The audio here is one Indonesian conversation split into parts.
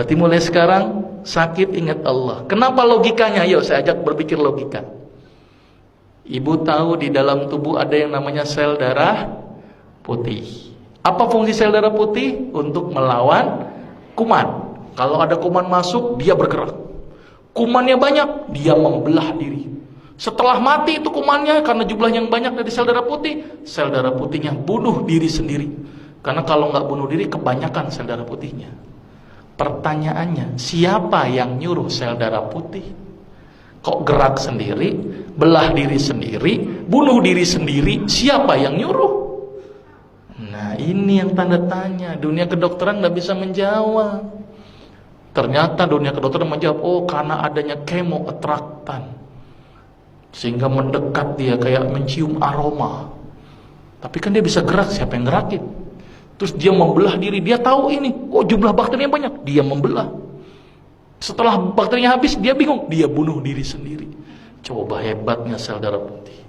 Berarti mulai sekarang sakit ingat Allah. Kenapa logikanya? Yuk saya ajak berpikir logika. Ibu tahu di dalam tubuh ada yang namanya sel darah putih. Apa fungsi sel darah putih? Untuk melawan kuman. Kalau ada kuman masuk, dia bergerak. Kumannya banyak, dia membelah diri. Setelah mati itu kumannya, karena jumlah yang banyak dari sel darah putihnya bunuh diri sendiri. Karena kalau nggak bunuh diri, kebanyakan sel darah putihnya. Pertanyaannya, siapa yang nyuruh sel darah putih? Kok gerak sendiri, belah diri sendiri, bunuh diri sendiri? Siapa yang nyuruh? Nah, ini yang tanda tanya. Dunia kedokteran nggak bisa menjawab. Ternyata dunia kedokteran menjawab, oh karena adanya kemoatraktan, sehingga mendekat dia kayak mencium aroma. Tapi kan dia bisa gerak, siapa yang gerakin? Terus dia membelah diri, dia tahu ini, oh jumlah bakterinya banyak, dia membelah. Setelah bakterinya habis, dia bingung, dia bunuh diri sendiri. Coba hebatnya sel darah putih.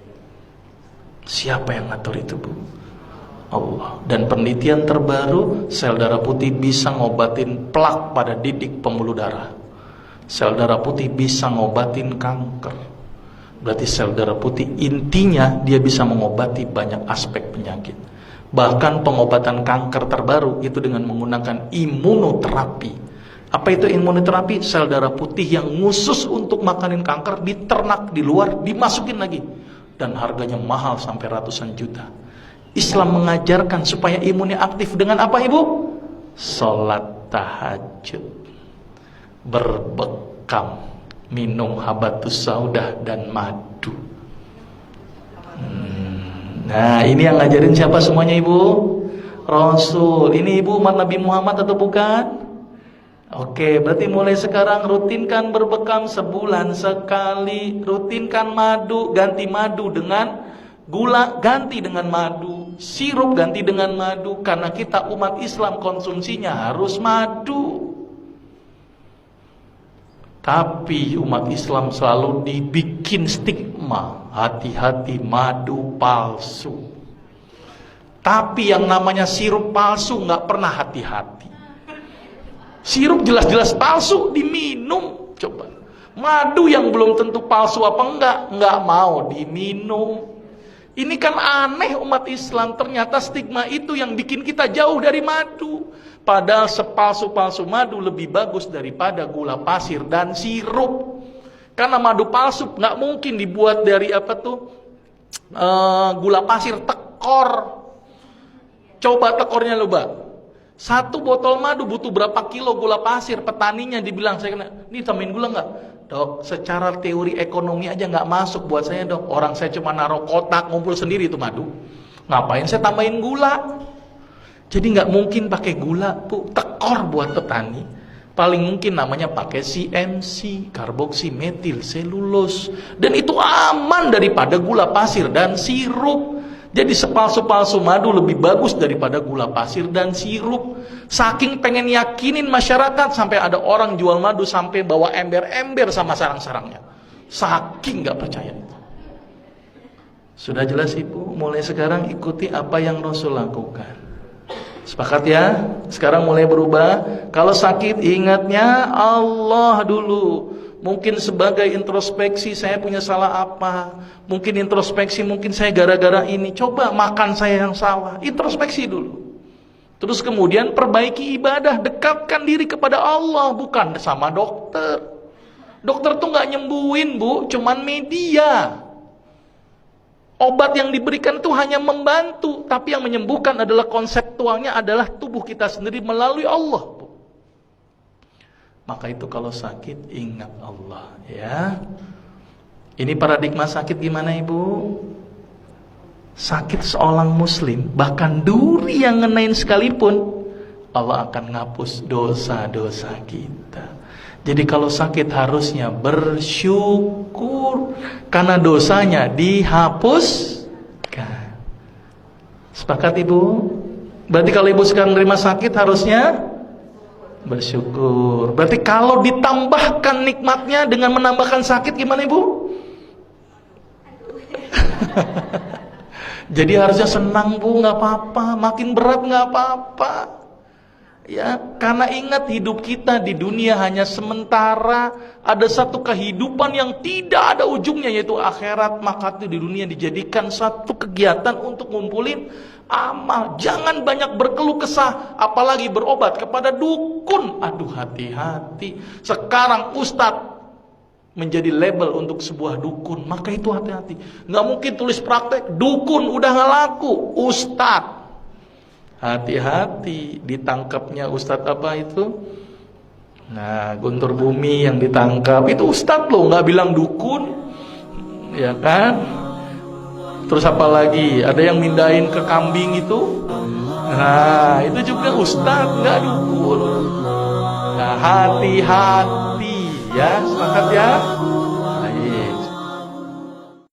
Siapa yang ngatur itu, Bu? Allah. Dan penelitian terbaru, sel darah putih bisa ngobatin plak pada didik pembuluh darah. Sel darah putih bisa ngobatin kanker. Berarti sel darah putih intinya dia bisa mengobati banyak aspek penyakit. Bahkan pengobatan kanker terbaru itu dengan menggunakan imunoterapi. Apa itu imunoterapi? Sel darah putih yang khusus untuk makanin kanker diternak di luar, dimasukin lagi. Dan harganya mahal sampai ratusan juta. Islam mengajarkan supaya imunnya aktif dengan apa, Ibu? Sholat tahajud, berbekam, minum habatus saudah dan madu. Nah, ini yang ngajarin siapa semuanya, Ibu? Rasul. Ini Ibu umat Nabi Muhammad atau bukan? Oke, berarti mulai sekarang rutinkan berbekam sebulan sekali. Rutinkan madu, ganti madu dengan gula, ganti dengan madu. Sirup ganti dengan madu. Karena kita umat Islam konsumsinya harus madu. Tapi umat Islam selalu dibikin stigma, hati-hati madu palsu. Tapi yang namanya sirup palsu nggak pernah hati-hati. Sirup jelas-jelas palsu diminum. Coba madu yang belum tentu palsu apa enggak mau diminum. Ini kan aneh umat Islam. Ternyata stigma itu yang bikin kita jauh dari madu. Padahal sepalsu-palsu madu lebih bagus daripada gula pasir dan sirup. Karena madu palsu nggak mungkin dibuat dari gula pasir, tekor. Coba tekornya lupa. Satu botol madu butuh berapa kilo gula pasir? Petaninya dibilang, saya kena, ini tambahin gula nggak? Dok, secara teori ekonomi aja nggak masuk buat saya, dok. Orang saya cuma naruh kotak, ngumpul sendiri itu madu. Ngapain saya tambahin gula? Jadi nggak mungkin pakai gula, Bu. Tekor buat petani. Paling mungkin namanya pakai CMC, karboksimetil selulose. Dan itu aman daripada gula pasir dan sirup. Jadi sepalsu-palsu madu lebih bagus daripada gula pasir dan sirup. Saking pengen yakinin masyarakat, sampai ada orang jual madu sampai bawa ember-ember sama sarang-sarangnya. Saking nggak percaya itu. Sudah jelas, Ibu? Mulai sekarang ikuti apa yang Rasul lakukan. Sepakat ya? Sekarang mulai berubah. Kalau sakit ingatnya Allah dulu. Mungkin sebagai introspeksi, saya punya salah apa? Mungkin introspeksi, mungkin saya gara-gara ini. Coba makan saya yang salah. Introspeksi dulu. Terus kemudian perbaiki ibadah. Dekatkan diri kepada Allah. Bukan sama dokter. Dokter tuh gak nyembuhin, Bu. Cuman media. Obat yang diberikan itu hanya membantu. Tapi yang menyembuhkan adalah konseptualnya adalah tubuh kita sendiri melalui Allah, Bu. Maka itu kalau sakit ingat Allah, ya. Ini paradigma sakit gimana, Ibu? Sakit seorang muslim, bahkan duri yang ngenain sekalipun, Allah akan ngapus dosa-dosa kita. Jadi kalau sakit harusnya bersyukur karena dosanya dihapuskan. Sepakat, Ibu? Berarti kalau Ibu sekarang menerima sakit harusnya bersyukur. Berarti kalau ditambahkan nikmatnya dengan menambahkan sakit gimana, Ibu? Jadi harusnya senang, Bu, nggak apa-apa. Makin berat nggak apa-apa. Ya, karena ingat hidup kita di dunia hanya sementara, ada satu kehidupan yang tidak ada ujungnya yaitu akhirat, maka itu di dunia dijadikan satu kegiatan untuk ngumpulin amal. Jangan banyak berkeluh kesah, apalagi berobat kepada dukun. Aduh, hati-hati. Sekarang ustadz menjadi label untuk sebuah dukun, maka itu hati-hati. Nggak mungkin tulis praktek dukun, udah nggak laku. Ustadz, hati-hati ditangkapnya ustadz apa itu. Nah, Guntur Bumi yang ditangkap itu ustadz loh, nggak bilang dukun, ya kan? Terus apa lagi? Ada yang mindahin ke kambing itu. Nah, itu juga ustadz, nggak dukun. Nah, hati-hati ya, sepakat ya.